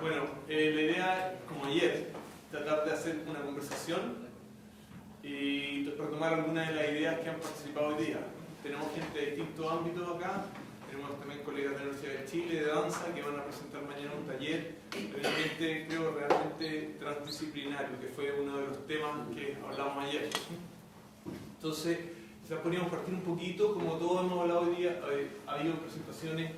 Bueno, la idea, como ayer, tratar de hacer una conversación y retomar algunas de las ideas que han participado hoy día. Tenemos gente de distintos ámbitos acá, tenemos también colegas de la Universidad de Chile de danza que van a presentar mañana un taller, realmente creo realmente transdisciplinario, que fue uno de los temas que hablamos ayer. Entonces, quizás podríamos partir un poquito, como todos hemos hablado hoy día, ha habido presentaciones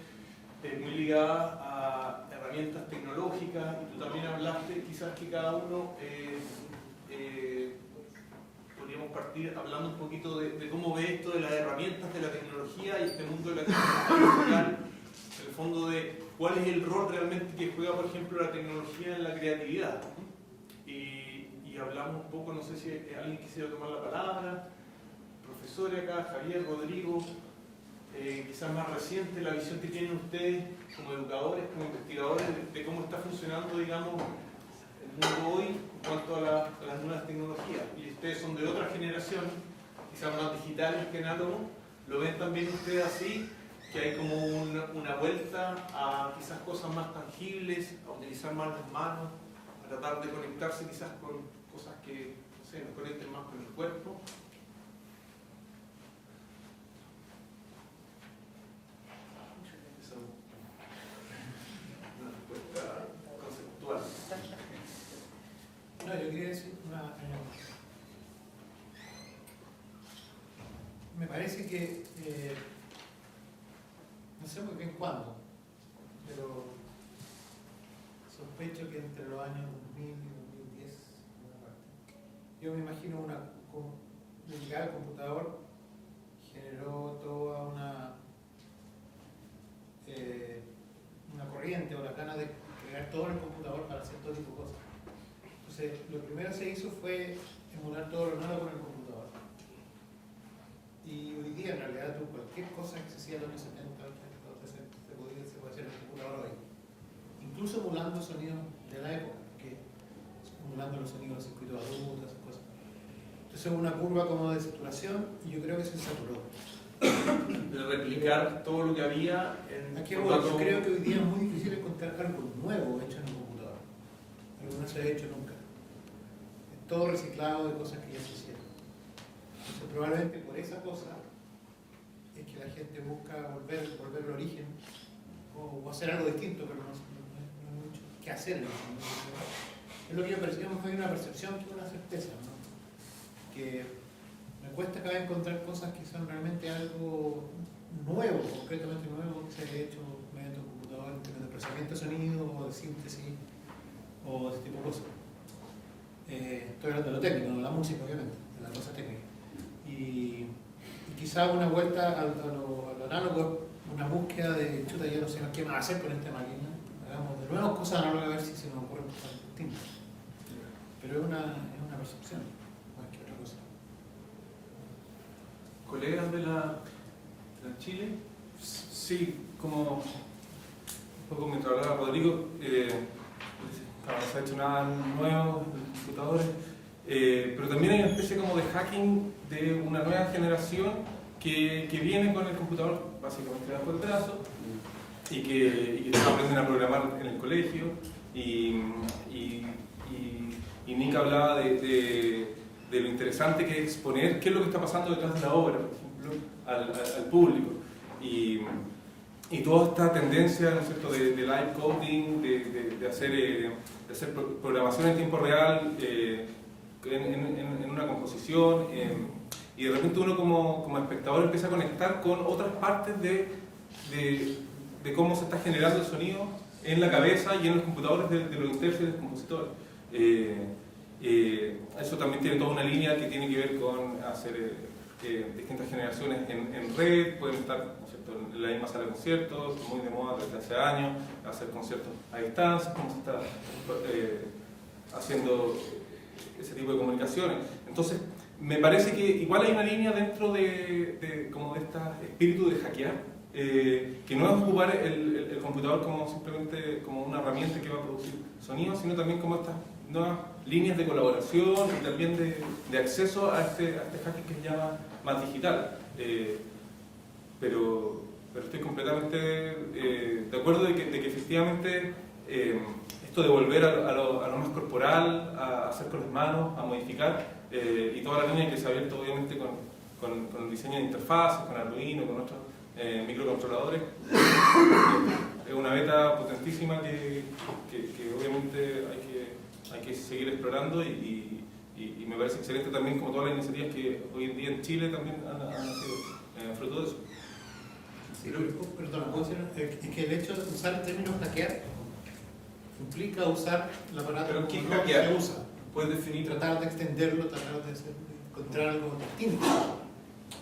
muy ligadas a herramientas tecnológicas, y tú también hablaste, quizás que cada uno podríamos partir hablando un poquito de cómo ve esto de las herramientas de la tecnología y este mundo de la tecnología digital, en el fondo de cuál es el rol realmente que juega, por ejemplo, la tecnología en la creatividad. Y hablamos un poco, no sé si alguien quisiera tomar la palabra, profesores acá, Javier, Rodrigo, quizás más reciente, la visión que tienen ustedes como educadores, como investigadores, de cómo está funcionando, digamos, el mundo hoy en cuanto a las nuevas tecnologías. Y ustedes son de otra generación, quizás más digitales que análogos. ¿Lo ven también ustedes así? Que hay como una vuelta a quizás cosas más tangibles, a utilizar más las manos, a tratar de conectarse quizás con cosas que, no sé, nos conecten más con el cuerpo. No, yo quería decir me parece que no sé muy bien cuándo, pero sospecho que entre los años 2000 y 2010, yo me imagino llegar al computador generó toda una corriente o la gana de crear todo en el computador para hacer todo tipo de cosas. Entonces, lo primero que se hizo fue emular todo lo nuevo con el computador. Y hoy día, en realidad, cualquier cosa que se hacía en los años 70, 80, se puede hacer en el computador hoy. Incluso emulando sonidos de la época, emulando los sonidos de los circuitos agudos, esas cosas. Entonces, una curva como de saturación, y yo creo que se saturó. De replicar todo lo que había en... Yo creo que hoy día es muy difícil encontrar algo nuevo hecho en un computador. Algo que no se ha hecho nunca. Es todo reciclado de cosas que ya se hicieron. Entonces, probablemente por esa cosa es que la gente busca volver al origen o hacer algo distinto, pero no hay mucho que hacer. Es lo que yo percibo, fue una percepción que una certeza, ¿no? Que me cuesta cada vez encontrar cosas que son realmente algo nuevo, concretamente nuevo, que se haya hecho mediante un computador en términos de procesamiento de sonido o de síntesis o ese tipo de cosas. Estoy hablando de lo técnico, no de la música, obviamente, de la cosa técnica. Y quizá una vuelta a lo análogo, una búsqueda de chuta, ya no sé qué más hacer con esta máquina. Hagamos de nuevo cosas análogas a ver si se nos ocurren cosas distintas. Pero es una percepción, más que otra cosa. ¿Colegas de la Chile? Sí, como un poco mientras hablaba Rodrigo, no se ha hecho nada nuevo en los computadores, pero también hay una especie como de hacking de una nueva generación que viene con el computador básicamente bajo el brazo y que aprenden a programar en el colegio y Nick hablaba de lo interesante que es exponer qué es lo que está pasando detrás de la obra, por ejemplo, al público. Y toda esta tendencia, ¿no es cierto?, de live coding, de hacer programación en tiempo real en una composición, y de repente uno como espectador empieza a conectar con otras partes de cómo se está generando el sonido en la cabeza y en los computadores de los intérpretes y los compositores. Eso también tiene toda una línea que tiene que ver con hacer distintas generaciones en red, pueden estar, ¿no es cierto?, en la misma sala de conciertos, muy de moda desde hace años, hacer conciertos a distancia, cómo se está haciendo ese tipo de comunicaciones. Entonces, me parece que igual hay una línea dentro de como de este espíritu de hackear, que no es ocupar el computador como simplemente como una herramienta que va a producir sonido, sino también como estas nuevas líneas de colaboración y también de acceso a este hacking que se llama más digital. Pero estoy completamente de acuerdo de que efectivamente esto de volver a lo más corporal, a hacer con las manos, a modificar, y toda la línea que se ha abierto obviamente con el diseño de interfaces, con Arduino, con otros microcontroladores. Es una beta potentísima que obviamente hay que seguir explorando y me parece excelente también como todas las iniciativas que hoy en día en Chile también han nacido fruto de eso. Sí, perdona, ¿puedo decir? Es que el hecho de usar el término hackear implica usar el aparato ¿Pero qué como hackear? se usa. Puedes definir. Tratar de extenderlo, tratar de encontrar algo distinto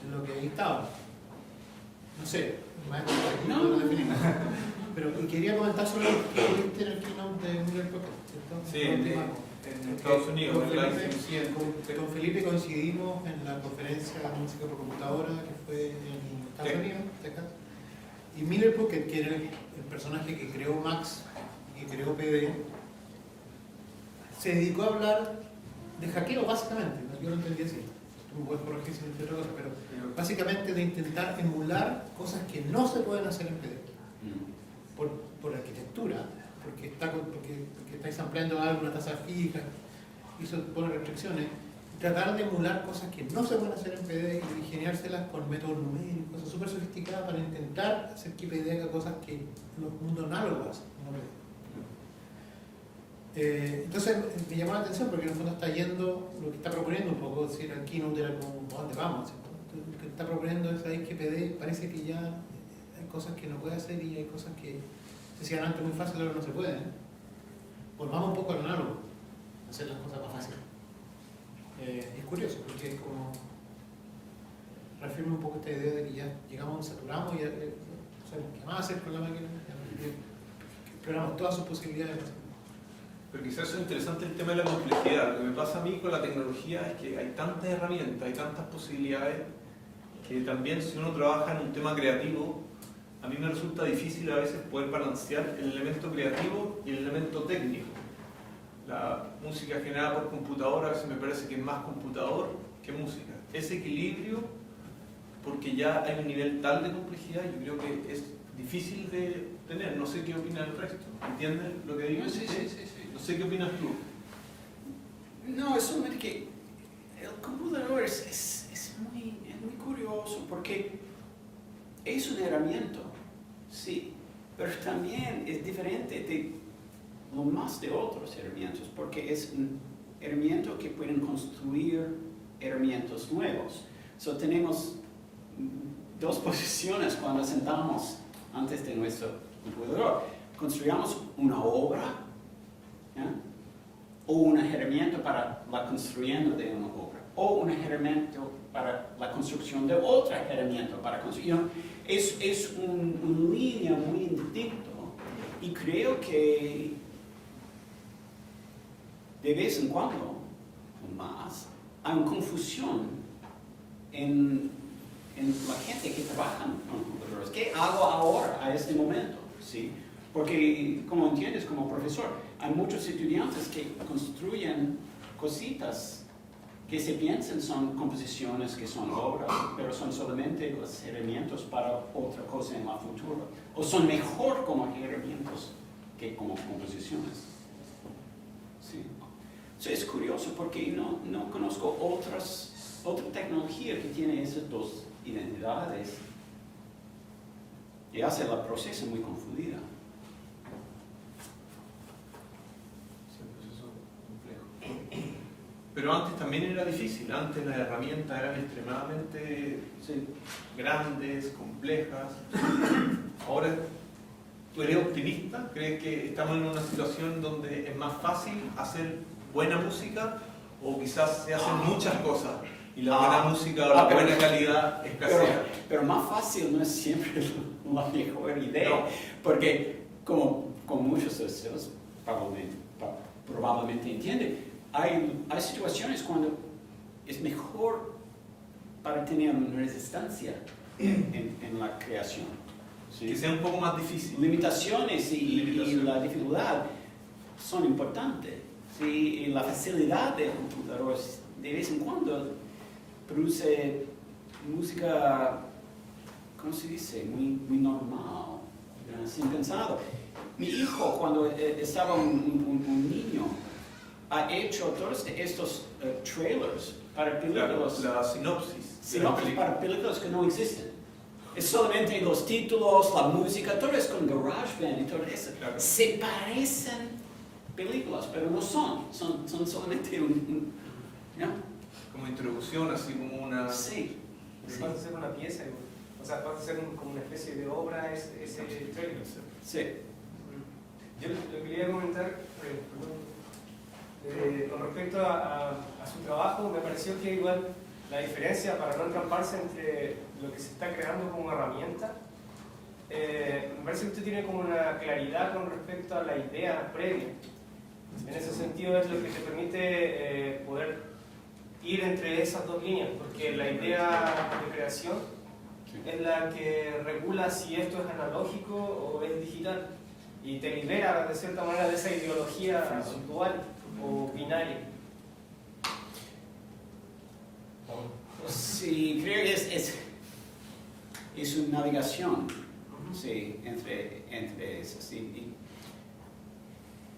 en lo que ahí estaba. No sé, maestro, no lo definimos. Pero quería comentar sobre lo que viste en el keynote de Miller Pocket, ¿cierto? Sí, en Estados Unidos, Con en la Felipe, institución. con Felipe coincidimos en la conferencia de música por computadora que fue en Estados Unidos, Texas. Y Miller Pocket, que era el personaje que creó Max y que creó PD, se dedicó a hablar de hackeo básicamente, ¿no? Yo lo entendí así. Tú puedes corregir si me otra cosa, pero básicamente de intentar emular cosas que no se pueden hacer en PD. Por arquitectura, porque estáis ampliando algo, una tasa fija, y eso pone restricciones. Tratar de emular cosas que no se pueden hacer en PD y ingeniárselas con métodos numéricos, cosas súper sofisticadas para intentar hacer que PD haga cosas que en los mundos análogos no PD. Entonces me llamó la atención porque en el fondo está yendo lo que está proponiendo un poco, decir, el keynote era como, ¿a dónde vamos? Entonces, lo que está proponiendo es ahí que PD parece que ya hay cosas que no puede hacer y hay cosas que se hacían antes muy fácil, ahora no se pueden. Volvamos un poco al análogo, hacer las cosas más fáciles. Es curioso porque es como reafirma un poco esta idea de que ya llegamos, saturamos y ya sabemos qué más hacer con la máquina, ya exploramos todas sus posibilidades. Pero quizás eso es interesante el tema de la complejidad. Lo que me pasa a mí con la tecnología es que hay tantas herramientas, hay tantas posibilidades, que también si uno trabaja en un tema creativo, a mí me resulta difícil a veces poder balancear el elemento creativo y el elemento técnico. La música generada por computadora a veces me parece que es más computador que música. Ese equilibrio, porque ya hay un nivel tal de complejidad, yo creo que es difícil de tener. No sé qué opina el resto. ¿Entienden lo que digo? Sí. No sé qué opinas tú. No, es solamente que el computador es muy curioso porque es una herramienta, sí, pero también es diferente de lo más de otros herramientas porque es un herramienta que pueden construir herramientas nuevos. So, tenemos dos posiciones cuando sentamos antes de nuestro computador. Construyamos una obra, ¿ya? O una herramienta para la construcción de una obra, o una herramienta para la construcción de otra herramienta para construir. Es una línea muy distinta y creo que de vez en cuando, o más, hay una confusión en la gente que trabaja con computadores. ¿Qué hago ahora, a este momento? ¿Sí? Porque, como entiendes, como profesor, hay muchos estudiantes que construyen cositas que se piensan son composiciones, que son obras, pero son solamente las herramientas para otra cosa en el futuro. O son mejor como herramientas que como composiciones. Sí. So, es curioso porque no conozco otra tecnología que tiene esas dos identidades y hace el proceso muy confundida. Pero antes también era difícil, antes las herramientas eran extremadamente grandes, complejas. Ahora, ¿tú eres optimista? ¿Crees que estamos en una situación donde es más fácil hacer buena música o quizás se hacen muchas cosas y la buena música o la buena calidad escasea? Pero más fácil no es siempre la mejor idea, porque como muchos de ustedes probablemente entienden, hay situaciones cuando es mejor para tener una resistencia en la creación. ¿Sí? Que sea un poco más difícil. Limitaciones y la dificultad son importantes. ¿Sí? Y la facilidad del computador de vez en cuando produce música, ¿cómo se dice? Muy normal, sin pensado. Mi hijo, cuando estaba un niño, ha hecho todos estos trailers para películas, La sinopsis. sinopsis para películas que no existen. Es solamente los títulos, la música, todo es con GarageBand y todo eso. Claro. Se parecen películas, pero no son solamente ¿no? Como introducción, así como una... Sí. Vas a hacer una pieza, o sea, vas a hacer como una especie de obra ese trailer. Sí. Yo lo quería comentar con respecto a su trabajo. Me pareció que igual la diferencia, para no entramparse entre lo que se está creando como herramienta, me parece que usted tiene como una claridad con respecto a la idea previa. En ese sentido es lo que te permite poder ir entre esas dos líneas, porque la idea de creación es la que regula si esto es analógico o es digital, y te libera de cierta manera de esa ideología dual o binaria. Sí, creo que es una navegación, sí, entre eso. Sí. Y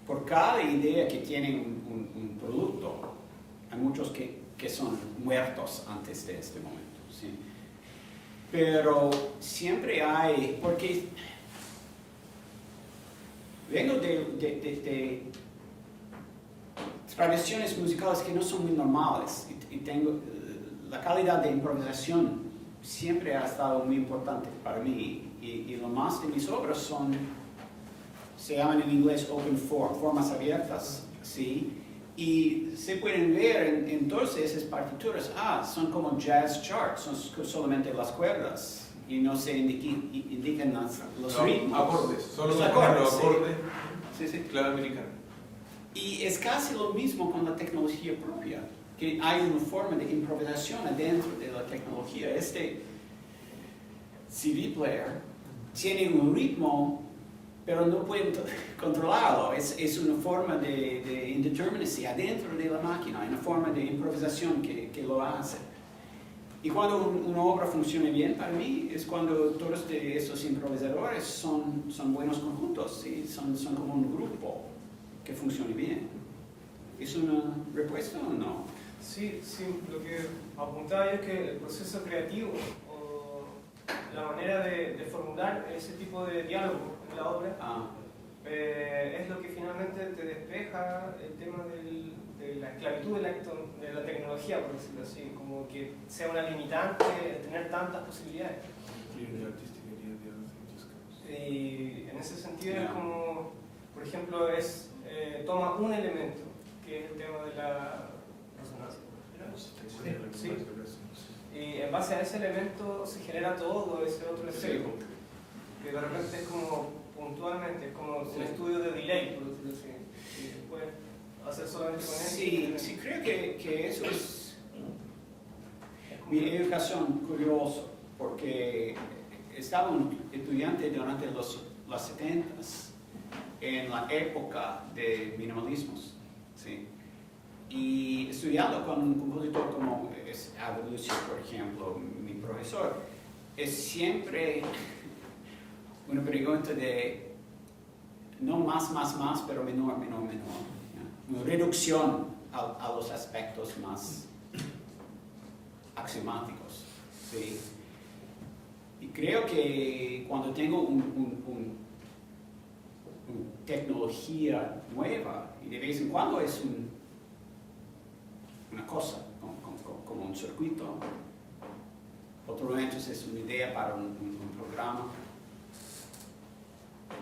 por cada idea que tiene un producto, hay muchos que son muertos antes de este momento. Sí. Pero siempre hay, porque vengo de tradiciones musicales que no son muy normales y tengo la calidad de improvisación siempre ha estado muy importante para mí y lo más de mis obras se llaman en inglés open form, formas abiertas, ¿sí? Y se pueden ver en todas esas partituras, son como jazz charts, son solamente las cuerdas y no se indican los ritmos. Acordes, solo Los los acordes, acordes. Sí, sí. Clave americana. Y es casi lo mismo con la tecnología propia, que hay una forma de improvisación adentro de la tecnología. Este CD player tiene un ritmo, pero no pueden controlarlo. Es una forma de indeterminacy adentro de la máquina, una forma de improvisación que lo hace. Y cuando una obra funciona bien para mí, es cuando todos de esos improvisadores son buenos conjuntos, ¿sí? son como un grupo que funcione bien. ¿Es una respuesta o no? Sí, lo que apuntaba yo es que el proceso creativo o la manera de formular ese tipo de diálogo en la obra es lo que finalmente te despeja el tema de la esclavitud de la tecnología, por decirlo así, como que sea una limitante el tener tantas posibilidades. Y en ese sentido es como, por ejemplo, toma un elemento, que es el tema de la resonancia. Sí. Y en base a ese elemento se genera todo ese otro efecto, que de repente es como puntualmente, es como un estudio de delay, por decirlo así. Y se puede hacer solamente con eso. Sí, creo que eso es mi educación curioso, porque estaba un estudiante durante los 70s, en la época de minimalismos, ¿sí? Y estudiando con un compositor como es Albert Lucio, por ejemplo, mi profesor, es siempre una pregunta de no más, pero menor, ¿ya? Una reducción a los aspectos más axiomáticos, ¿sí? Y creo que cuando tengo una tecnología nueva, y de vez en cuando es una cosa, como un circuito, otro momento es una idea para un programa,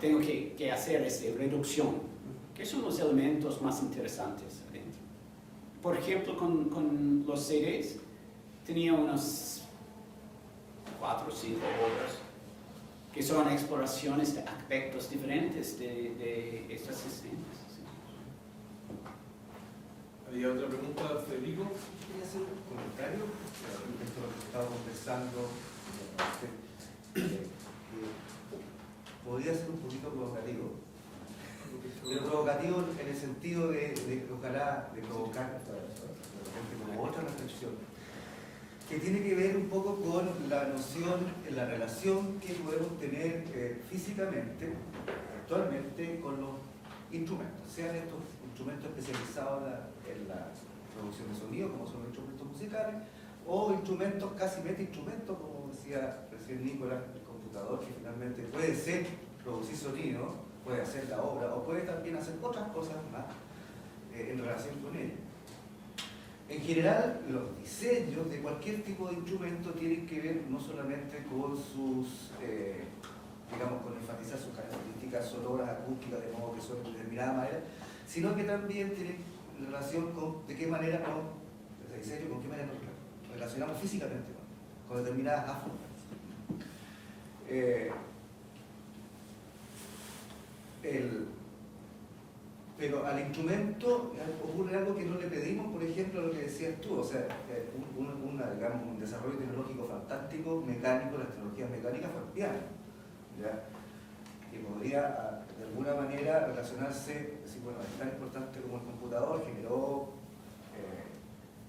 tengo que hacer esta reducción, que son los elementos más interesantes adentro. Por ejemplo, con los CDs, tenía unos 4 o 5 obras que son exploraciones de aspectos diferentes de estos sistemas. ¿Sí? ¿Había otra pregunta, Federico? Quería hacer un comentario respecto a lo que estaba conversando. Podría ser un poquito provocativo, pero provocativo en el sentido de ojalá de provocar de repente como otra reflexión, que tiene que ver un poco con la noción, la relación que podemos tener físicamente actualmente con los instrumentos, sean estos instrumentos especializados en la producción de sonido, como son los instrumentos musicales, o instrumentos, casi meta-instrumentos, como decía recién Nicolás, el computador, que finalmente puede ser producir sonido, puede hacer la obra, o puede también hacer otras cosas más en relación con ella. En general, los diseños de cualquier tipo de instrumento tienen que ver no solamente con sus, digamos, con enfatizar sus características sonoras, acústicas, de modo que son de determinada manera, sino que también tienen relación con de qué manera el diseño, con qué manera nos relacionamos físicamente con determinadas formas. Pero al instrumento ocurre algo que no le pedimos, por ejemplo, lo que decías tú, o sea, digamos, un desarrollo tecnológico fantástico, mecánico, las tecnologías mecánicas fue el piano, ¿ya? Que podría de alguna manera relacionarse, decir, bueno, es tan importante como el computador, generó,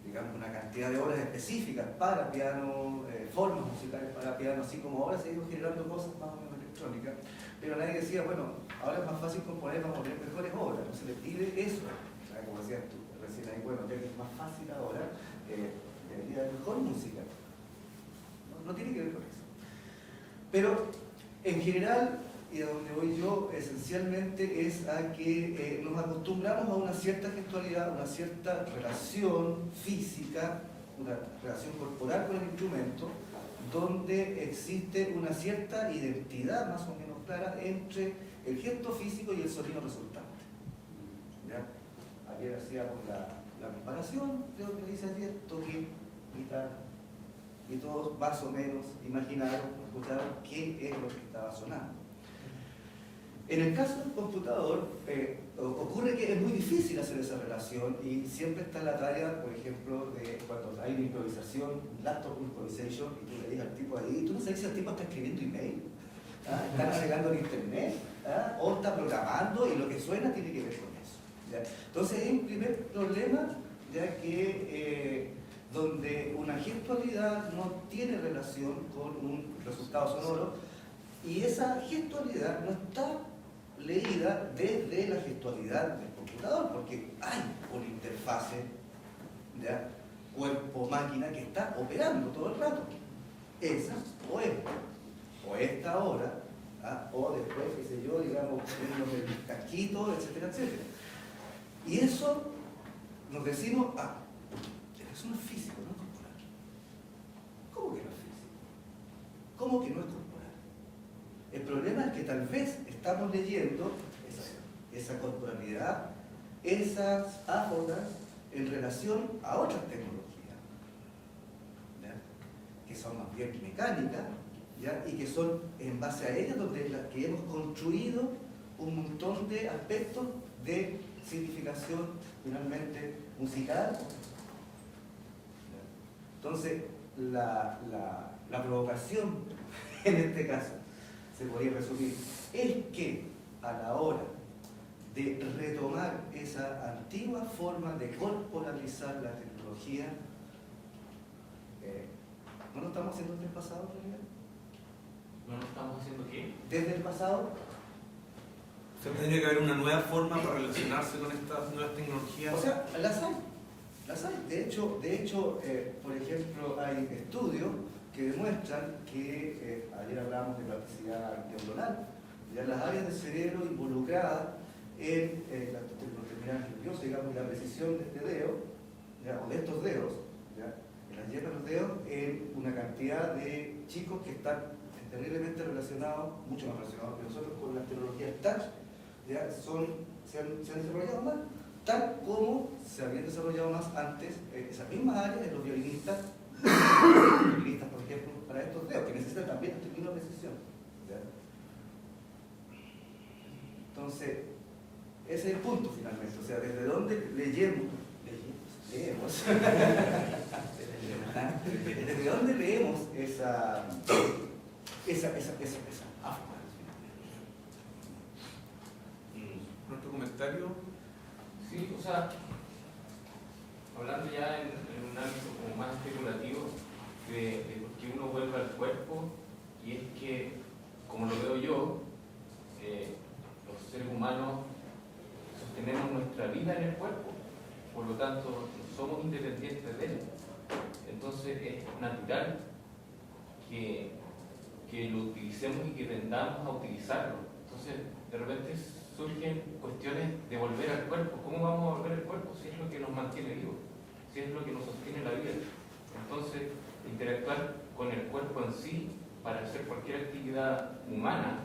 digamos, una cantidad de obras específicas para piano, formas musicales para piano, así como ahora se han ido generando cosas más o menos electrónicas, pero nadie decía, bueno, ahora es más fácil componer, vamos a tener mejores obras, no se le pide eso, o sea, como decías tú, recién ahí, bueno, ya que es más fácil ahora, debería haber mejor música, no tiene que ver con eso. Pero, en general, y a donde voy yo, esencialmente es a que nos acostumbramos a una cierta gestualidad, una cierta relación física, una relación corporal con el instrumento, donde existe una cierta identidad más o menos clara entre el gesto físico y el sonido resultante. ¿Ya? Ayer hacíamos la comparación, creo que dice ayer, toque, guitarra, y todos más o menos imaginaron, escucharon qué es lo que estaba sonando. En el caso del computador, ocurre que es muy difícil hacer esa relación y siempre está la tarea, por ejemplo, de cuando hay una improvisación, laptop improvisation, y tú le dices al tipo ahí, tú no sabes si el tipo está escribiendo email, ¿ah? Está navegando en internet, ¿ah? O está programando y lo que suena tiene que ver con eso, ¿ya? Entonces hay un primer problema, ya que donde una gestualidad no tiene relación con un resultado sonoro y esa gestualidad no está leída desde la gestualidad del computador, porque hay una interfase, ¿ya? Cuerpo-máquina que está operando todo el rato. Esa o esta, o esta hora, ¿ah? O después, qué sé yo, digamos, poniéndome el casquito, etcétera, etcétera. Y eso nos decimos, eso no es físico, no es corporal. ¿Cómo que no es físico? ¿Cómo que no es corporal? El problema es que tal vez estamos leyendo esa corporalidad, esas áforas en relación a otras tecnologías, ¿ya? Que son más bien mecánicas, ¿ya? Y que son en base a ellas donde que hemos construido un montón de aspectos de significación finalmente musical. Entonces, la provocación en este caso se podría resumir, es que a la hora de retomar esa antigua forma de corporalizar la tecnología, ¿no lo estamos haciendo desde el pasado, en realidad? ¿No lo estamos haciendo qué? ¿Desde el pasado? O sea, tendría que haber una nueva forma para relacionarse con estas nuevas tecnologías. O sea, las hay. De hecho, por ejemplo, hay estudios que demuestran que, ayer hablábamos de plasticidad neuronal, ya las áreas del cerebro involucradas en los terminales nerviosos, digamos, y la precisión de este dedo, ¿ya? O de estos dedos, ¿ya? En las yemas de los dedos, en una cantidad de chicos que están terriblemente relacionados, mucho más relacionados que nosotros con las tecnologías touch, ¿ya? Se han desarrollado más, tal como se habían desarrollado más antes esas mismas áreas en los violinistas, por ejemplo, para estos dedos, que necesitan también este tipo de precisión, ¿ya? Entonces, ese es el punto finalmente, o sea, desde dónde leemos, desde dónde leemos esa áfrica. ¿Nuestro comentario? Sí, o sea, hablando ya en un ámbito como más especulativo de por qué uno vuelve al cuerpo, y es que, como lo veo yo, los vida en el cuerpo, por lo tanto somos independientes de él. Entonces es natural que lo utilicemos y que tendamos a utilizarlo. Entonces de repente surgen cuestiones de volver al cuerpo. ¿Cómo vamos a volver al cuerpo si es lo que nos mantiene vivos? Si es lo que nos sostiene la vida. Entonces interactuar con el cuerpo en sí para hacer cualquier actividad humana,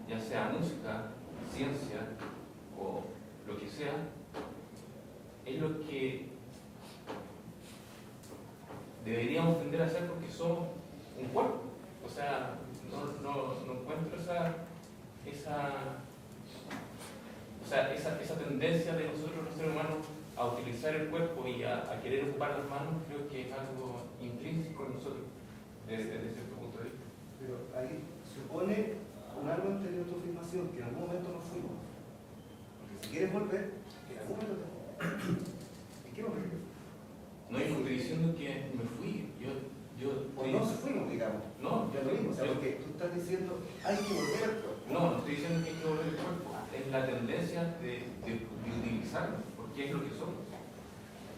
ya sea música, ciencia o lo que sea, es lo que deberíamos tender a hacer porque somos un cuerpo. O sea, no encuentro esa tendencia de nosotros los seres humanos a utilizar el cuerpo y a querer ocupar las manos. Creo que es algo intrínseco en nosotros desde cierto punto de vista. Pero ahí supone un algo anterior a tu afirmación, que en algún momento nos fuimos. Porque si quieres volver, en algún momento te fuimos. ¿En qué momento? No, yo no estoy diciendo que me fui. O no nos fuimos, digamos. No, Ya lo vimos. O sea, porque tú estás diciendo, hay que volver al cuerpo. no estoy diciendo que hay que volver el cuerpo. Es la tendencia de utilizarlo, porque es lo que somos.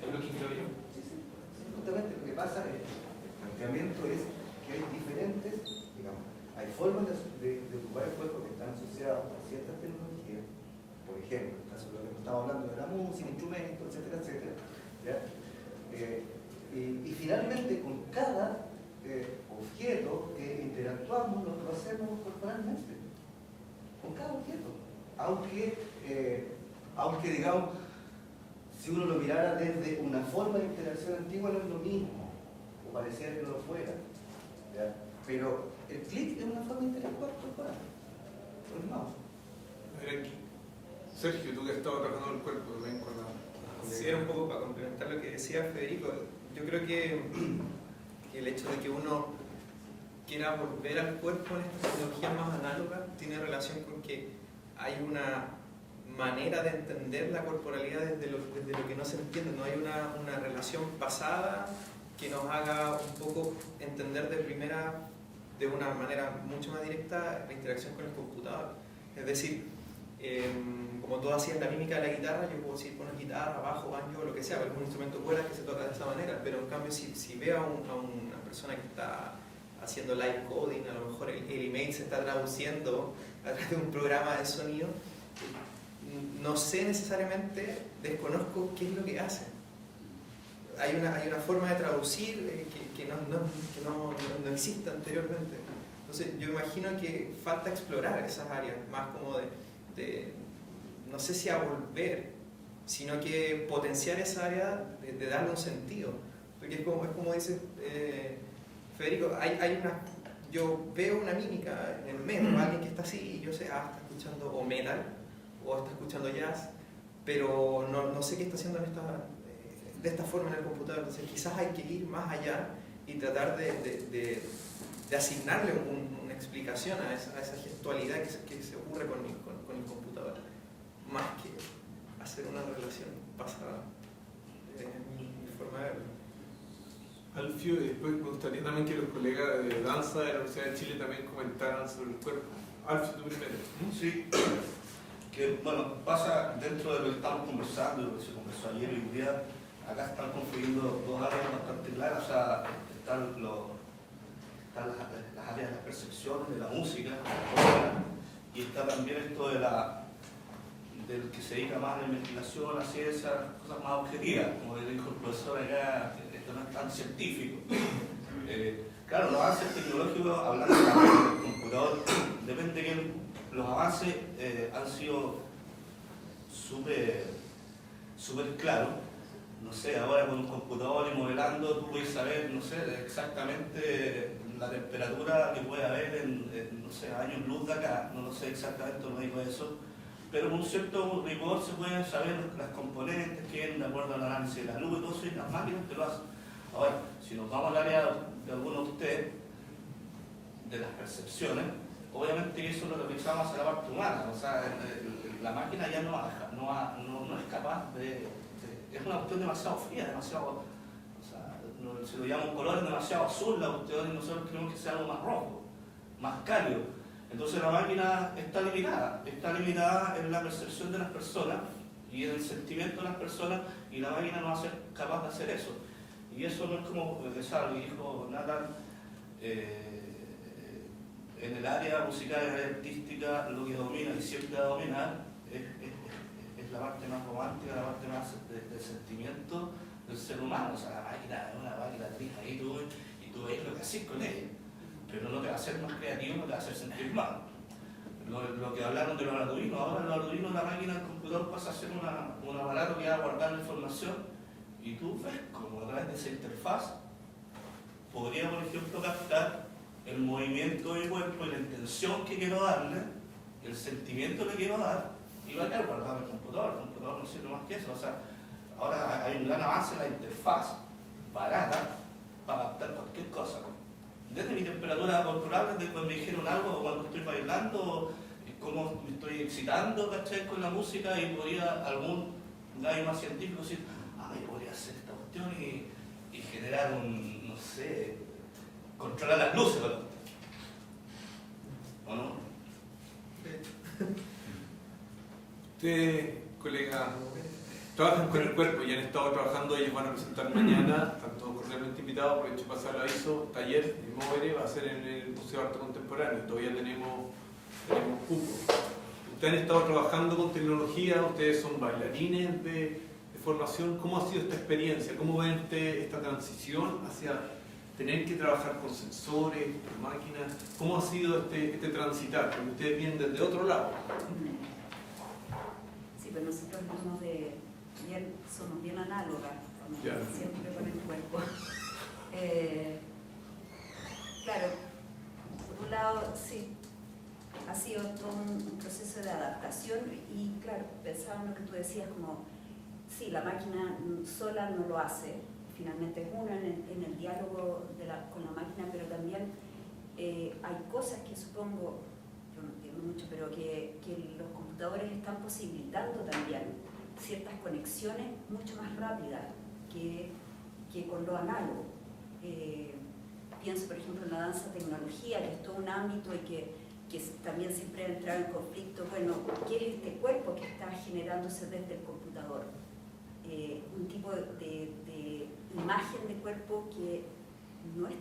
Es lo que creo yo. Sí, justamente lo que pasa es, el planteamiento es que hay diferentes, digamos, hay formas de ocupar el cuerpo que están asociadas a ciertas tecnologías. Por ejemplo, en el caso de lo que estamos hablando de la música, instrumentos, etcétera, etcétera. ¿Ya? Y finalmente con cada objeto que interactuamos lo hacemos corporalmente. Con cada objeto. Aunque digamos, si uno lo mirara desde una forma de interacción antigua no es lo mismo, o pareciera que no lo fuera. ¿Ya? Pero el clic es una forma de interactuar corporal. Con el mouse. A ver aquí. Sergio, tú que has estado trabajando el cuerpo, ven con la... Sí, era un poco para complementar lo que decía Federico. Yo creo que el hecho de que uno quiera volver al cuerpo en estas tecnologías más análogas tiene relación con que hay una manera de entender la corporalidad desde lo que no se entiende. No hay una relación pasada que nos haga un poco entender de una manera mucho más directa la interacción con el computador. Es decir, como tú hacías la mímica de la guitarra, yo puedo decir poner guitarra, bajo, banjo, lo que sea, algún instrumento cuerda que se toca de esa manera, pero en cambio si veo a una persona que está haciendo live coding, a lo mejor el email se está traduciendo a través de un programa de sonido, no sé necesariamente, desconozco qué es lo que hace. Hay una forma de traducir que no existe anteriormente. Entonces yo imagino que falta explorar esas áreas, más como de no sé si a volver, sino que potenciar esa área de darle un sentido. Porque es como dice Federico, yo veo una mímica en el metro, alguien que está así, y yo sé, está escuchando o metal, o está escuchando jazz, pero no sé qué está haciendo de esta forma en el computador. Entonces quizás hay que ir más allá y tratar de asignarle una explicación a esa gestualidad que se ocurre con el computador, más que hacer una relación pasada de mi forma de verlo. Alfio, y después me gustaría también que los colegas de danza de la Universidad de Chile también comentaran sobre el cuerpo. Alfio, tú primero. Sí, que bueno, pasa dentro de lo que estamos conversando, lo que se conversó ayer y hoy día, acá están confluyendo dos áreas bastante claras. O sea, están las áreas de las percepciones, de la música, y está también esto del que se dedica más a la investigación, a la ciencia, cosas más objetivas, como le dijo el profesor acá, esto no es tan científico. Claro, los avances tecnológicos, hablando del computador, depende que los avances han sido súper claros. No sé, ahora con un computador y modelando tú puedes saber, no sé, exactamente la temperatura que puede haber en no sé, años luz de acá, no lo sé exactamente, no digo eso, pero con un cierto rigor se pueden saber las componentes que vienen de acuerdo al análisis de la luz y todo eso, y las máquinas te lo hacen. Ahora, si nos vamos al área de algunos de ustedes, de las percepciones, obviamente eso lo realizamos hacia la parte humana, o sea, la máquina ya no es capaz de... Es una cuestión demasiado fría, demasiado... O sea, si lo llamamos color es demasiado azul la cuestión y nosotros queremos que sea algo más rojo, más cálido. Entonces la máquina está limitada en la percepción de las personas y el sentimiento de las personas, y la máquina no va a ser capaz de hacer eso. Y eso no es como, ¿sabes? Dijo Nathan, en el área musical, en el área artística, lo que domina y siempre va a dominar es la parte más romántica, la parte más de sentimiento del ser humano. O sea, la máquina es una máquina triste ahí y tú ves lo que haces con ella, pero no te va a hacer más creativo, no te va a hacer sentir mal. Lo que hablaron de los arduinos, ahora los arduinos, la máquina, el computador pasa a ser un aparato que va a guardar la información y tú ves como a través de esa interfaz podría, por ejemplo, captar el movimiento de cuerpo y la intención que quiero darle, el sentimiento que quiero dar, y va a quedar guardado en el computador no sirve más que eso. O sea, ahora hay un gran avance en la interfaz barata para captar cualquier cosa. Desde mi temperatura controlable, desde cuando me dijeron algo, o cuando estoy bailando, cómo me estoy excitando, ¿cachai? Con la música, y podría algún gallo más científico decir, me podría hacer esta cuestión y generar un, no sé, controlar las luces, ¿verdad? ¿O no? Ustedes, colegas, trabajan con el cuerpo y han estado trabajando, ellos van a presentar mañana, están todos cordialmente invitados, por hecho pasar el aviso, taller de Móvere, va a ser en el Museo de Arte Contemporáneo, todavía tenemos cupo. Ustedes han estado trabajando con tecnología, ustedes son bailarines de formación. ¿Cómo ha sido esta experiencia? ¿Cómo ven ustedes esta transición hacia tener que trabajar con sensores, con máquinas? ¿Cómo ha sido este transitar? Porque ustedes vienen desde otro lado. Sí, pero nosotros somos bien análogas, siempre con el cuerpo. Claro, por un lado, sí, ha sido todo un proceso de adaptación y, claro, pensaba en lo que tú decías, como, sí, la máquina sola no lo hace, finalmente es uno en el diálogo con la máquina, pero también hay cosas que supongo, yo no entiendo mucho, pero que los computadores están posibilitando también ciertas conexiones mucho más rápidas que con lo análogo. Pienso, por ejemplo, en la danza tecnología, que es todo un ámbito y que también siempre ha entrado en conflicto. Bueno, ¿qué es este cuerpo que está generándose desde el computador? Un tipo de imagen de cuerpo que no es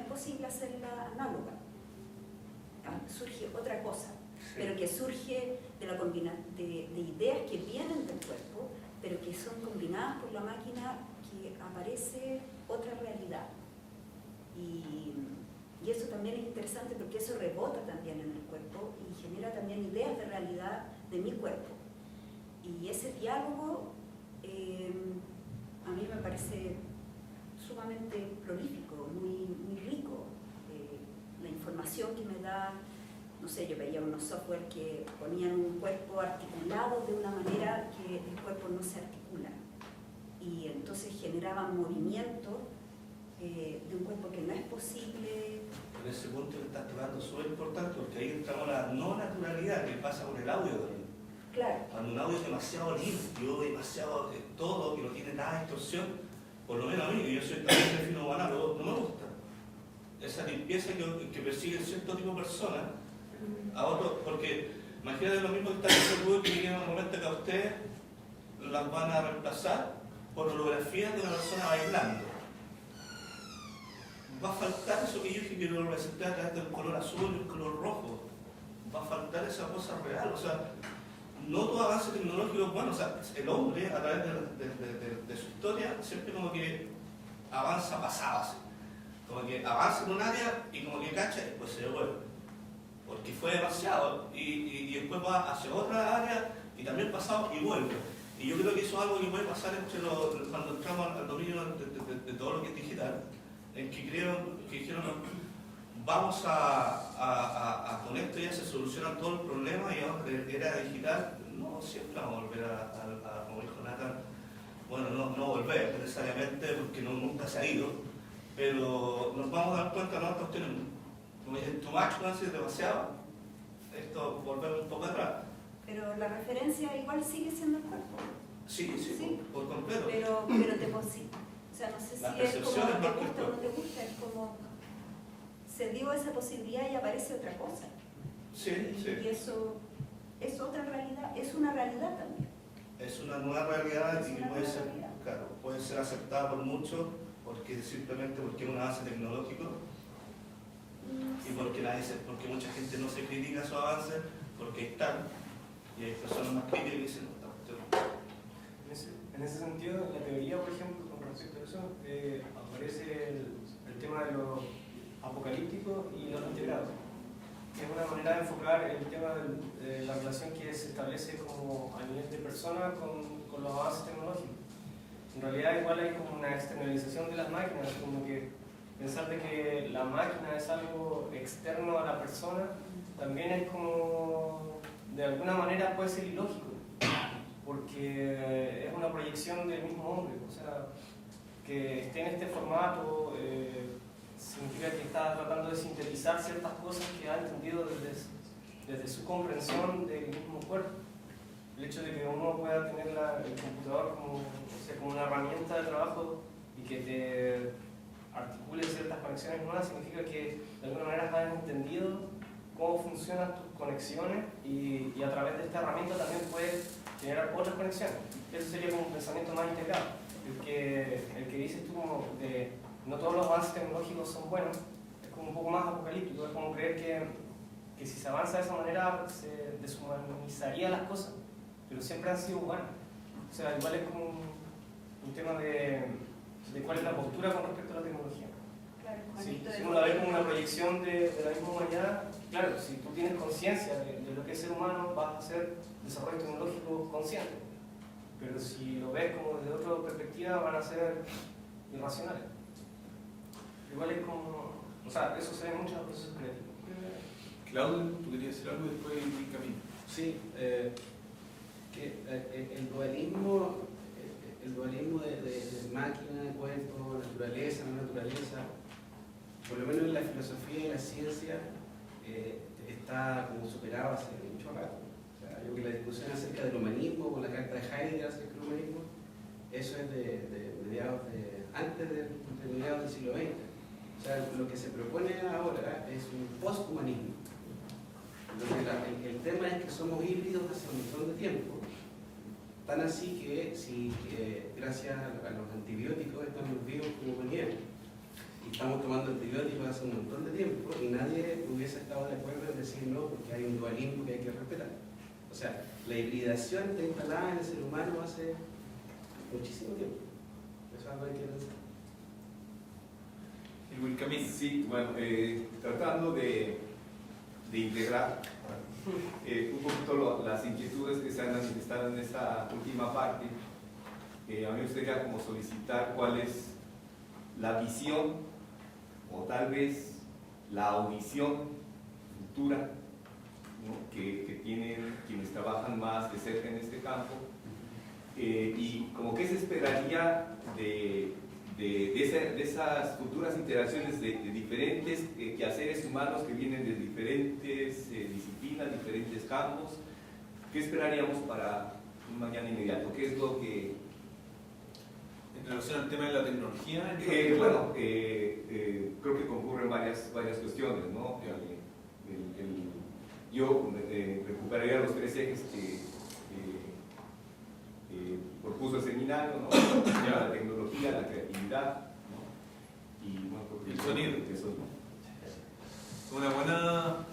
posible hacerla análoga. Surge otra cosa, pero que surge de ideas que vienen del cuerpo, pero que son combinadas por la máquina, que aparece otra realidad. Y eso también es interesante porque eso rebota también en el cuerpo y genera también ideas de realidad de mi cuerpo. Y ese diálogo a mí me parece sumamente prolífico, muy rico. La información que me da, no sé, yo veía unos software que ponían un cuerpo articulado de una manera que el cuerpo no se articula. Y entonces generaban movimiento de un cuerpo que no es posible. En ese punto que estás tocando es súper importante, porque ahí entramos a la no naturalidad que pasa con el audio también. Claro. Cuando un audio es demasiado limpio, demasiado todo, que no tiene nada de distorsión, por lo menos a mí, que yo soy también refino análogo, no me gusta. Esa limpieza que persigue cierto tipo de personas a otros, porque imagínate lo mismo que está diciendo que llega un momento que a ustedes las van a reemplazar por holografías de una persona bailando. Va a faltar eso que yo dije que lo representé a través del color azul y el color rojo. Va a faltar esa cosa real. O sea, no todo avance tecnológico es bueno. O sea, el hombre, a través de su historia, siempre como que avanza pasado. Como que avanza en un área y como que cacha y después se devuelve. Porque fue demasiado. Y después va hacia otra área y también pasado y vuelve. Y yo creo que eso es algo que puede pasar cuando entramos al dominio de todo lo que es digital. En que dijeron, vamos con esto ya se solucionan todos los problemas y ahora en la era digital, no siempre vamos a volver a como dijo Nathan, bueno, no volver necesariamente porque nunca se ha ido, pero nos vamos a dar cuenta de las cuestiones, como dicen, too much, no es demasiado, esto volver un poco atrás. Pero la referencia igual sigue siendo el cuerpo. Sí. Por completo. Pero te posita. O sea, no sé si es como te gusta o no te gusta, es como se dio esa posibilidad y aparece otra cosa. Sí. Y eso es otra realidad, es una realidad también. nueva realidad y que puede ser, realidad. claro, puede ser aceptada por muchos simplemente porque es un avance tecnológico y porque mucha gente no se critica esos avances porque están y hay personas más críticas que dicen no, esta cuestión. En ese sentido, en la teoría, por ejemplo, con respecto a eso, aparece el tema de lo apocalíptico y lo integrado, que es una manera de enfocar el tema de la relación que se establece como a nivel de persona con los avances tecnológicos. En realidad igual hay como una externalización de las máquinas, como que pensar de que la máquina es algo externo a la persona, también es como, de alguna manera puede ser ilógico, porque es una proyección del mismo hombre, o sea, que esté en este formato significa que está tratando de sintetizar ciertas cosas que ha entendido desde su comprensión del mismo cuerpo. El hecho de que uno pueda tener el computador como una herramienta de trabajo y que te articule ciertas conexiones nuevas significa que de alguna manera has entendido cómo funcionan tus conexiones y a través de esta herramienta también puedes generar otras conexiones. Eso sería como un pensamiento más integrado. El que dices tú como de no todos los avances tecnológicos son buenos, es como un poco más apocalíptico, es como creer que si se avanza de esa manera se deshumanizaría las cosas, pero siempre han sido humanas. O sea, igual es como un tema de cuál es la postura con respecto a la tecnología. Claro, Sí, si uno la ve como una proyección de la misma humanidad, claro, si tú tienes conciencia de lo que es ser humano, vas a hacer desarrollo tecnológico consciente. Pero si lo ves como desde otra perspectiva, van a ser irracionales. Igual es como, o sea, eso se ve mucho en los procesos creativos. Claudio, tú querías decir algo y después el camino. Sí, que el dualismo de máquina, cuerpo, naturaleza, no naturaleza, por lo menos en la filosofía y la ciencia, está como superado hace mucho rato. O sea, yo creo que la discusión acerca del humanismo, con la carta de Heidegger acerca del humanismo, eso es antes de mediados del siglo XX. O sea, lo que se propone ahora es un posthumanismo. El tema es que somos híbridos hace un montón de tiempo, tan así que gracias a los antibióticos estamos vivos como humanidad. Y estamos tomando antibióticos hace un montón de tiempo y nadie hubiese estado de acuerdo en decir no, porque hay un dualismo que hay que respetar. O sea, la hibridación está instalada en el ser humano hace muchísimo tiempo. Eso es algo que hay que pensar. El camino. Sí, bueno, tratando de integrar un poquito las inquietudes que se han manifestado en esta última parte, a mí me gustaría como solicitar cuál es la visión o tal vez la audición futura, ¿no?, que tienen quienes trabajan más de cerca en este campo, y como qué se esperaría de esas futuras interacciones de diferentes quehaceres humanos que vienen de diferentes disciplinas, diferentes campos. ¿Qué esperaríamos para un mañana inmediato? ¿Qué es lo que... En relación al tema de la tecnología, bueno, creo que concurren varias cuestiones, ¿no? Yo recuperaría los tres ejes que propuso el seminario, ¿no? La tecnología, la creatividad, ¿no? Y bueno, el sonido. Una buena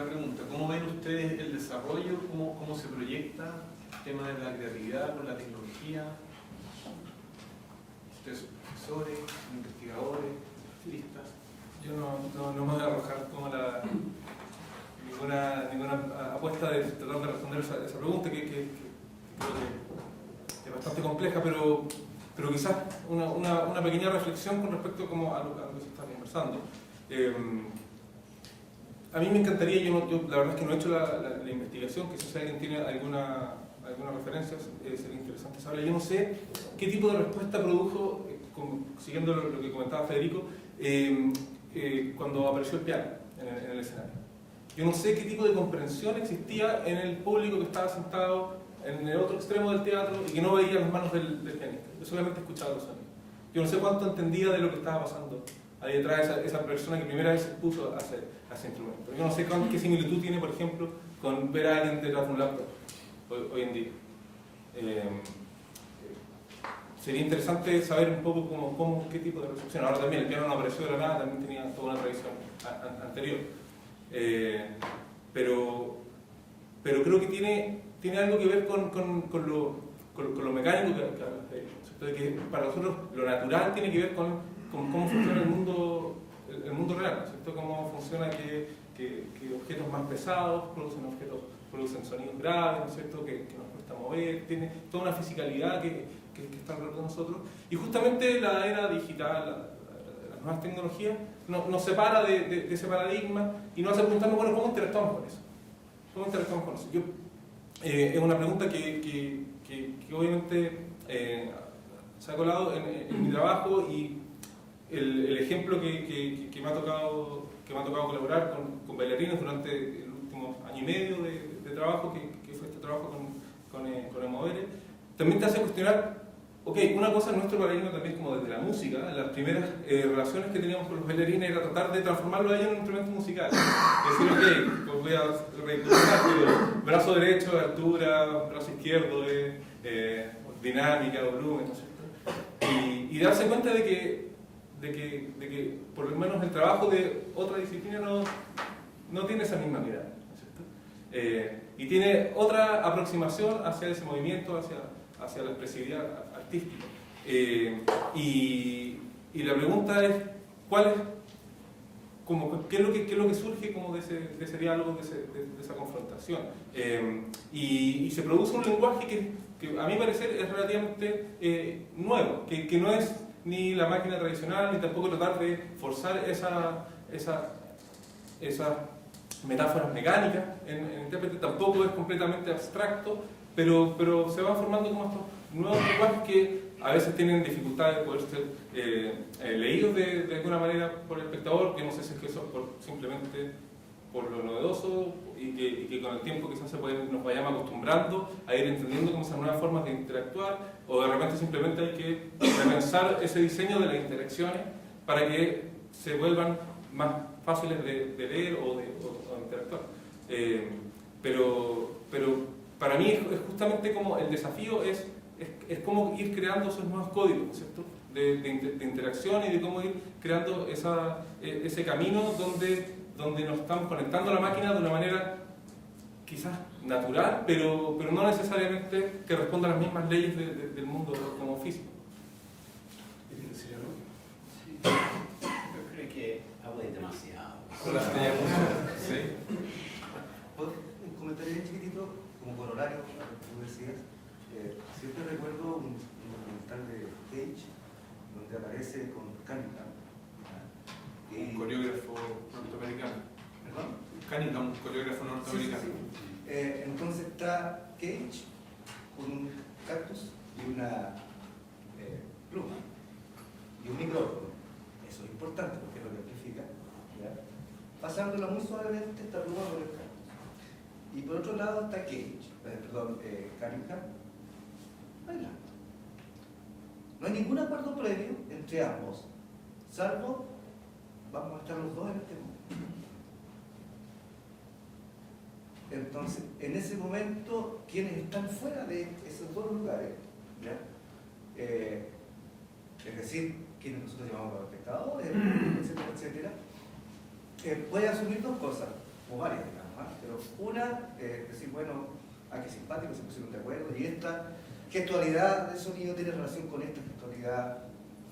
pregunta. ¿Cómo ven ustedes el desarrollo? ¿Cómo se proyecta el tema de la creatividad con la tecnología? Ustedes son profesores, investigadores, artistas. Yo no me voy a arrojar como ninguna apuesta de tratar de responder esa pregunta que creo que es bastante compleja, pero quizás una pequeña reflexión con respecto como a lo que se está conversando. A mí me encantaría, yo la verdad es que no he hecho la investigación, quizás si alguien tiene alguna referencia sería interesante saberla. Yo no sé qué tipo de respuesta produjo, siguiendo lo que comentaba Federico, cuando apareció el piano en el escenario. Yo no sé qué tipo de comprensión existía en el público que estaba sentado en el otro extremo del teatro y que no veía las manos del pianista. Yo solamente escuchaba los sonidos. Yo no sé cuánto entendía de lo que estaba pasando ahí detrás esa persona que primera vez se puso a hacer ese instrumento. Yo no sé qué similitud tiene, por ejemplo, con ver a alguien detrás de un laptop hoy en día. Sería interesante saber un poco qué tipo de recepción. Ahora también el piano no apareció de la nada, también tenía toda una tradición anterior. Pero creo que tiene algo que ver con lo mecánico que hablas de ello, ¿cierto? De que para nosotros lo natural tiene que ver con cómo funciona el mundo real, ¿cierto? Cómo funciona que objetos más pesados producen sonidos graves, ¿no es cierto? Que nos cuesta mover, tiene toda una fisicalidad que está alrededor de nosotros. Y justamente la era digital, las nuevas tecnologías, nos separa de ese paradigma y nos hace preguntarnos, bueno, ¿cómo interactuamos con eso? ¿Cómo interactuamos con eso? Es una pregunta que obviamente se ha colado en mi trabajo, y el ejemplo que me ha tocado colaborar con bailarines durante el último año y medio de trabajo, que fue este trabajo con Emovere, también te hace cuestionar, ok, una cosa en nuestro paradigma también como desde la música, las primeras relaciones que teníamos con los bailarines era tratar de transformarlo a ellos en un instrumento musical. Es decir, ok, pues voy a recordar, pero brazo derecho de altura, brazo izquierdo de dinámica, volumen, ¿no es cierto? Y darse cuenta de que por lo menos el trabajo de otra disciplina no tiene esa misma mirada, ¿no es cierto? Y tiene otra aproximación hacia ese movimiento, hacia la expresividad artística. Y la pregunta es, ¿qué es lo que surge como de ese diálogo, de esa confrontación? Y se produce un lenguaje que a mi parecer es relativamente nuevo, que no es ni la máquina tradicional, ni tampoco tratar de forzar esas metáforas mecánicas en intérprete, tampoco es completamente abstracto, pero se van formando como estos nuevos lenguajes que a veces tienen dificultad de poder ser leídos de alguna manera por el espectador, que no sé si es que eso es simplemente por lo novedoso, y que con el tiempo quizás nos vayamos acostumbrando a ir entendiendo como esas nuevas formas de interactuar, o de repente simplemente hay que repensar ese diseño de las interacciones para que se vuelvan más fáciles de leer o de interactuar. Pero para mí es justamente como el desafío es cómo ir creando esos nuevos códigos, ¿cierto? de interacción, y de cómo ir creando ese camino donde nos estamos conectando a la máquina de una manera quizás natural, pero no necesariamente que responda a las mismas leyes del mundo como físico. Yo creo que hablé demasiado. Sí. Un comentario bien chiquitito, como corolario, tú decías, siempre recuerdo un documental de Cage, donde aparece con Cunningham. Un coreógrafo norteamericano. ¿Perdón? Cunningham, un coreógrafo norteamericano. Sí. Entonces está Cage con un cactus y una pluma y un micrófono. Eso es importante porque es lo que amplifica. ¿Ya? Pasándola muy suavemente esta pluma por el cactus. Y por otro lado está Cunningham bailando. No hay ningún acuerdo previo entre ambos, salvo vamos a estar los dos en este momento. Entonces, en ese momento, quienes están fuera de esos dos lugares, ¿ya? Es decir, quienes nosotros llamamos los espectadores, etcétera, etcétera, puede asumir dos cosas, o varias, digamos, ¿eh? Pero una, decir, bueno, qué simpático, se pusieron de acuerdo, y esta gestualidad del sonido tiene relación con esta gestualidad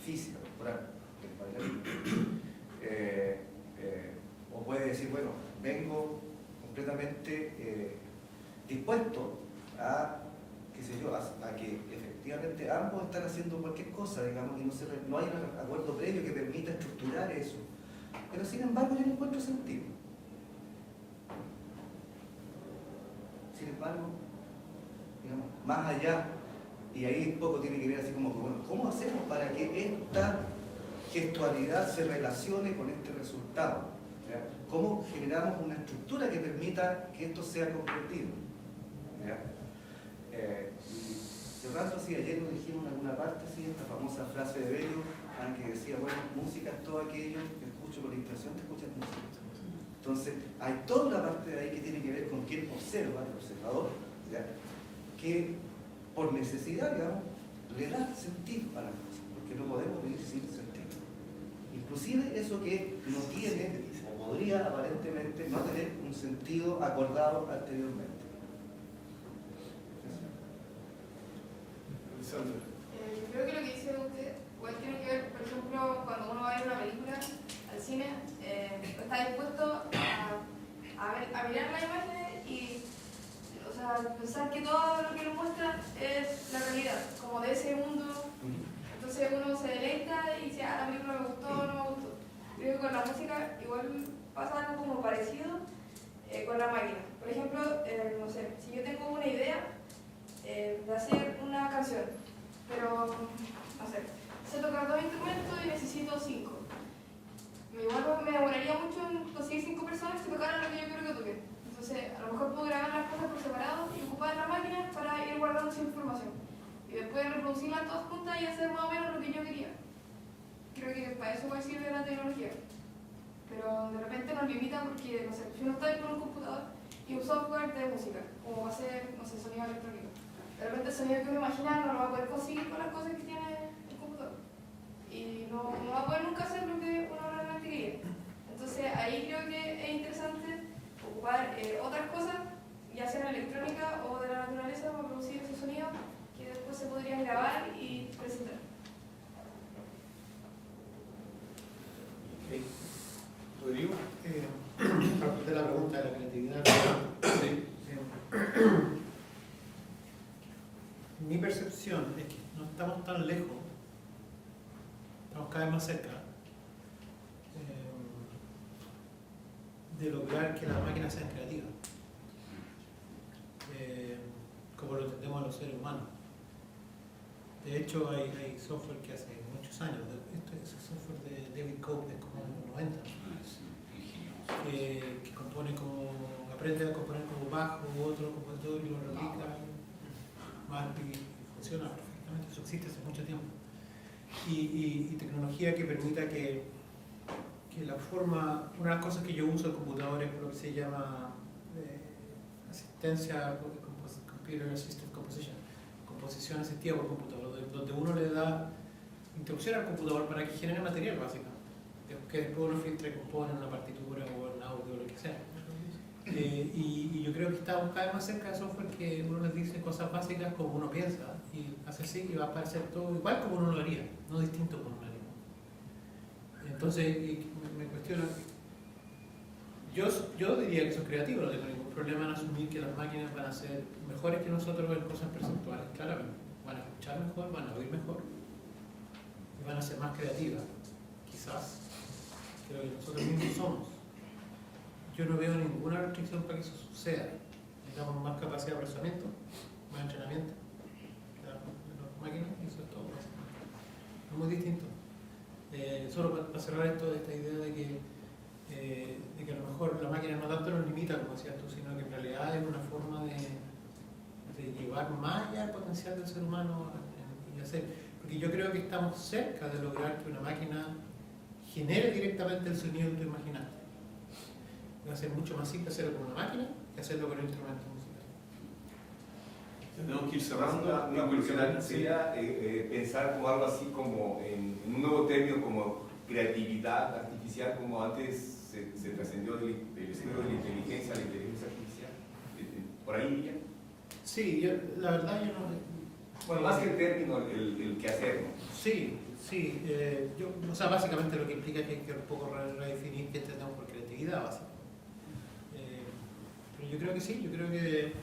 física, corporal, del bailarín. O puede decir, bueno, vengo completamente dispuesto a, qué sé yo, a que efectivamente ambos están haciendo cualquier cosa, digamos, y no hay un acuerdo previo que permita estructurar eso. Pero sin embargo yo no encuentro sentido. Sin embargo, digamos, más allá, y ahí un poco tiene que ver así como, bueno, ¿cómo hacemos para que esta gestualidad se relacione con este resultado? ¿Ya? ¿Cómo generamos una estructura que permita que esto sea comprendido? ¿Ya? Cerrando así, ayer lo dijimos en alguna parte, ¿sí? Esta famosa frase de Bello, que decía, bueno, música es todo aquello que escucho con la intención de escuchar música. Entonces, hay toda una parte de ahí que tiene que ver con quién observa, el observador, ¿ya? Que por necesidad, digamos, le da sentido a las cosas, porque no podemos vivir sin sentido. Inclusive eso que no tiene, o podría aparentemente no tener un sentido acordado anteriormente. Creo que lo que dice usted igual tiene que ver, por ejemplo, cuando uno va a ver una película al cine, está dispuesto a mirar la imagen y, o sea, pensar que todo lo que nos muestra es la realidad, como de ese mundo. Entonces uno se deleita y dice, la película me gustó o no me gustó. Creo que con la música igual pasa algo como parecido con la máquina. Por ejemplo, no sé, si yo tengo una idea de hacer una canción, pero, no sé tocar 2 instrumentos y necesito 5. Igual me demoraría mucho en conseguir 5 personas que tocaran lo que yo quiero que toquen. Entonces, a lo mejor puedo grabar las cosas por separado y ocupar la máquina para ir guardando esa información. Y después reproducirlas todas juntas y hacer más o menos lo que yo quería. Creo que para eso igual sirve la tecnología. Pero de repente nos limita porque, no sé, si uno está con un computador y un software de música, como va a ser, no sé, sonido electrónico. De repente el sonido que uno imagina no lo va a poder conseguir con las cosas que tiene el computador. Y no va a poder nunca hacer lo que uno realmente quería. Entonces ahí creo que es interesante ocupar otras cosas, ya sea en electrónica o de la naturaleza, para producir esos sonidos que después se podrían grabar y presentar. Rodrigo. Para responder la pregunta de la creatividad, Sí. mi percepción es que no estamos tan lejos, estamos cada vez más cerca de lograr que las máquinas sean creativas, como lo entendemos los seres humanos. De hecho, hay software que hace muchos años, ese software de David Cope es como de los 90, que compone como, aprende a componer como bajo u otro compositor y lo replica más y funciona perfectamente. Eso existe hace mucho tiempo. Y tecnología que permita que la forma, una de las cosas que yo uso en computadores es lo que se llama asistencia, Computer Assisted Composition, composición asistida por computador, donde uno le da instrucción al computador para que genere material básicamente, que después uno filtra y compone en una partitura o en audio o lo que sea. Y yo creo que estamos cada vez más cerca de software que uno les dice cosas básicas como uno piensa y hace así y va a aparecer todo igual como uno lo haría, no distinto como uno lo haría. Entonces me cuestiono, yo diría que son creativos, no tengo ningún problema en asumir que las máquinas van a ser mejores que nosotros en cosas perceptuales, claramente. Van a escuchar mejor, van a oír mejor y van a ser más creativas, quizás, que lo que nosotros mismos somos. Yo no veo ninguna restricción para que eso suceda. Necesitamos más capacidad de procesamiento, más entrenamiento de las máquinas y eso es todo. Es muy distinto. Solo para cerrar esto, esta idea de que a lo mejor la máquina no tanto nos limita, como decías tú, sino que en realidad es una forma de llevar más allá el potencial del ser humano y hacer. Porque yo creo que estamos cerca de lograr que una máquina genere directamente el sonido que tú imaginaste. Va a ser mucho más simple hacerlo con una máquina que hacerlo con un instrumento musical. Tenemos que ir cerrando. Una curiosidad sería pensar como algo así como en un nuevo término como creatividad artificial, como antes se trascendió del estudio de la inteligencia a la inteligencia artificial. ¿Por ahí iría? Sí, la verdad yo no... Bueno, más que el término, el que hacer, ¿no? Sí, o sea, básicamente lo que implica es que hay que un poco redefinir qué entendemos por creatividad, básicamente. Pero yo creo que sí, yo creo que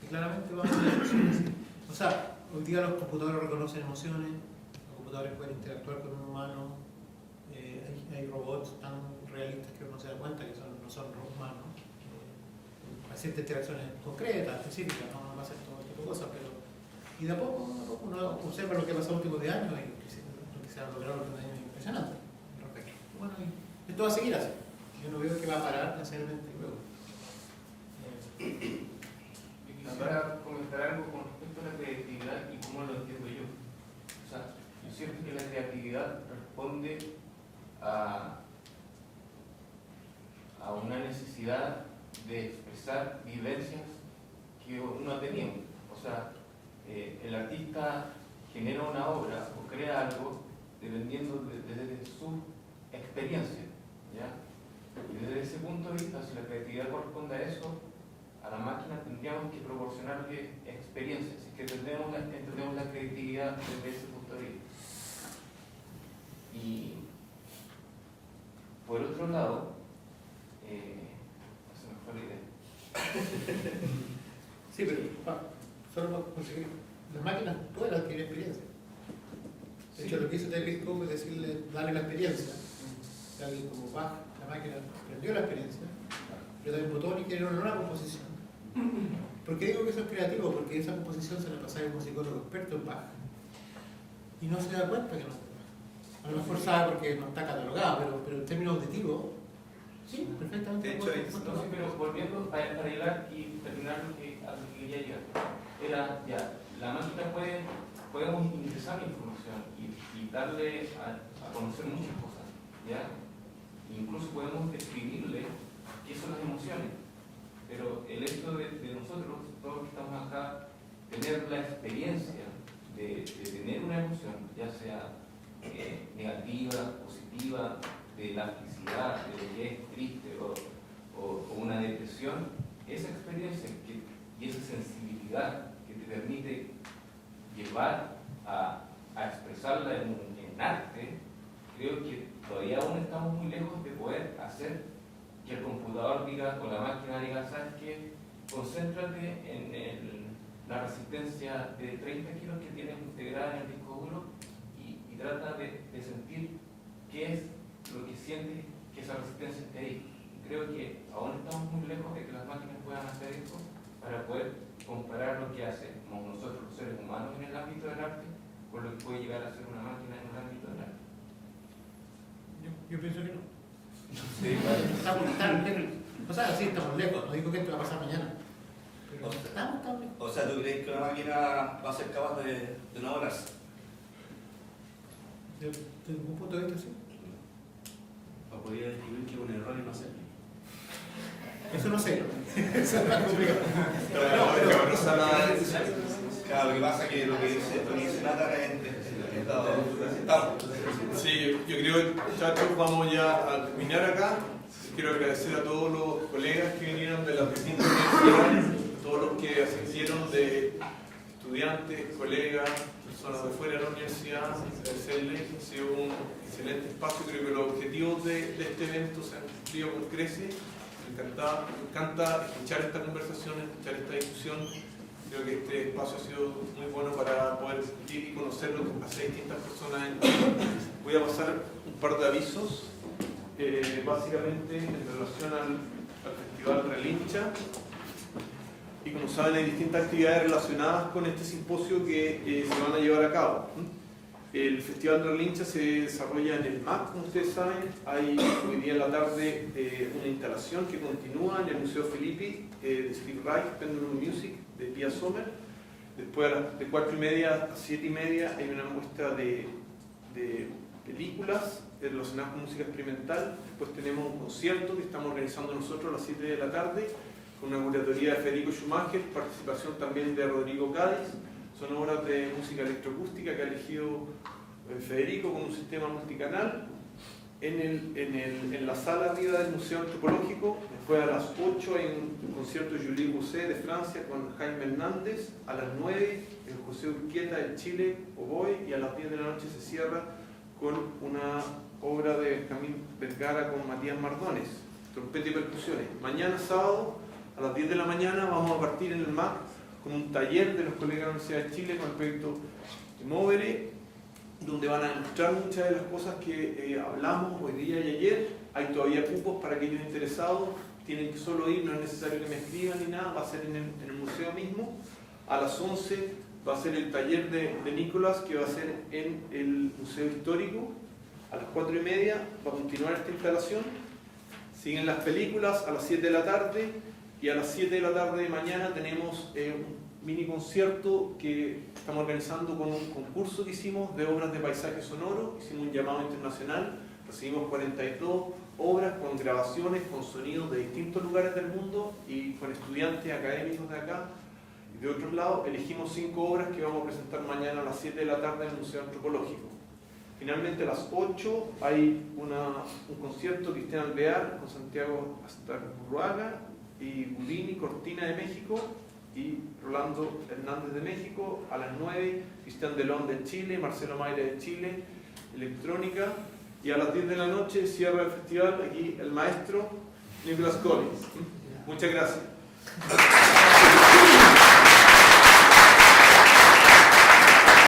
claramente vamos a tener emociones. O sea, hoy día los computadores reconocen emociones, los computadores pueden interactuar con un humano, hay robots tan realistas que uno se da cuenta que no son humanos. Hay ciertas interacciones concretas, específicas, no va a ser todo tipo de cosas, pero y de a poco uno observa lo que ha pasado en los últimos 10 años y lo que se ha logrado en los últimos años es impresionante. Bueno, y esto va a seguir así. Yo no veo que va a parar necesariamente luego. Yo quisiera comentar algo con respecto a la creatividad y cómo lo entiendo yo. O sea, yo siento que la creatividad responde a una necesidad de expresar vivencias que uno ha tenido. O sea, el el artista genera una obra o crea algo dependiendo desde su experiencia, ¿ya? Y desde ese punto de vista, si la creatividad corresponde a eso, a la máquina tendríamos que proporcionarle experiencias, si es que entendemos la creatividad desde ese punto de vista. Y por otro lado, se me fue la idea. Sí, pero solo para conseguir, las máquinas pueden adquirir experiencia. De hecho, lo que hizo David Cope es decirle, darle la experiencia. Tal como Bach, la máquina aprendió la experiencia, pero David Botoni quiere una nueva composición. ¿Por qué digo que eso es creativo? Porque esa composición se la pasaba a un musicólogo experto en Bach y no se da cuenta que no es de Bach. A lo mejor sabe porque no está catalogado, pero en términos auditivos, sí, perfectamente. De hecho, Entonces, pero volviendo para llegar y terminar a lo que quería llegar, era ya, la máquina podemos ingresar la información y darle a conocer muchas cosas, ¿ya? Incluso podemos describirle qué son las emociones, pero el hecho de nosotros, todos los que estamos acá, tener la experiencia de tener una emoción, ya sea negativa, positiva, de la felicidad, de lo que es triste o una depresión, esa experiencia y esa sensibilidad que te permite llevar a expresarla en arte, creo que todavía aún estamos muy lejos de poder hacer que el computador diga, o la máquina diga, ¿sabes qué? Concéntrate en la resistencia de 30 kilos que tienes integrada en el disco duro y trata de sentir qué es lo que sientes que esa resistencia esté ahí. Creo que aún estamos muy lejos de que las máquinas puedan hacer esto para poder comparar lo que hacemos nosotros los seres humanos en el ámbito del arte con lo que puede llegar a ser una máquina en el ámbito del arte. Yo pienso que no. Sí, Estamos tan lejos. O sea, sí, estamos lejos. No digo que esto va a pasar mañana. Pero estamos tan lejos. O sea, ¿tú crees que una máquina va a ser capaz de no volarse? Desde un punto de vista, sí. O podría describir que un error y no hacerlo. Eso no sé. Eso es más complicado. Claro, lo que pasa es que lo que dice Nata es Sí, yo creo, muchachos, vamos ya a terminar acá. Quiero agradecer a todos los colegas que vinieron de las distintas universidades, a todos los que asistieron de estudiantes, colegas, personas de fuera de la universidad, agradecerles. Ha sido un excelente espacio. Creo que los objetivos de este evento se han cumplido con creces. Me encanta escuchar esta conversación, escuchar esta discusión. Creo que este espacio ha sido muy bueno para poder discutir y conocer lo que hace distintas personas. Voy a pasar un par de avisos, básicamente en relación al Festival Relincha. Y como saben, hay distintas actividades relacionadas con este simposio que se van a llevar a cabo. El Festival Relincha se desarrolla en el MAC, como ustedes saben. Hay hoy día en la tarde una instalación que continúa en el Museo Filippi de Steve Reich, Pendulum Music, de Pia Sommer. Después de 4:30 a 7:30 hay una muestra de películas relacionadas con música experimental. Después tenemos un concierto que estamos organizando nosotros a las 7 de la tarde con una curatoría de Federico Schumacher, participación también de Rodrigo Cádiz. Son obras de música electroacústica que ha elegido Federico con un sistema multicanal. En la sala arriba del Museo Antropológico. Después a las 8 hay un concierto de Julie Bousset de Francia con Jaime Hernández. A las 9 el José Urquieta de Chile, Oboe. Y a las 10 de la noche se cierra con una obra de Benjamín Vergara con Matías Mardones, trompeta y percusiones. Mañana sábado a las 10 de la mañana vamos a partir en el MAC con un taller de los colegas de la Universidad de Chile con el proyecto Movere, donde van a ilustrar muchas de las cosas que hablamos hoy día y ayer. Hay todavía cupos para aquellos interesados, tienen que solo ir, no es necesario que me escriban ni nada, va a ser en el museo mismo. A las 11 va a ser el taller de Nicolás, que va a ser en el Museo Histórico. A las 4:30 va a continuar esta instalación. Siguen las películas a las 7 de la tarde y a las 7 de la tarde de mañana tenemos un mini concierto que estamos organizando con un concurso que hicimos de obras de paisaje sonoro. Hicimos un llamado internacional, recibimos 42 obras con grabaciones, con sonidos de distintos lugares del mundo y con estudiantes académicos de acá. De otro lado, elegimos 5 obras que vamos a presentar mañana a las 7 de la tarde en el Museo Antropológico. Finalmente a las 8 hay un concierto Cristian Alvear con Santiago Astarburruaga y Budini Cortina de México y Rolando Hernández de México. A las 9 Cristian Delón de Chile, Marcelo Mayra de Chile, electrónica. Y a las 10 de la noche cierra el festival aquí el maestro Nicholas Collins. Muchas gracias.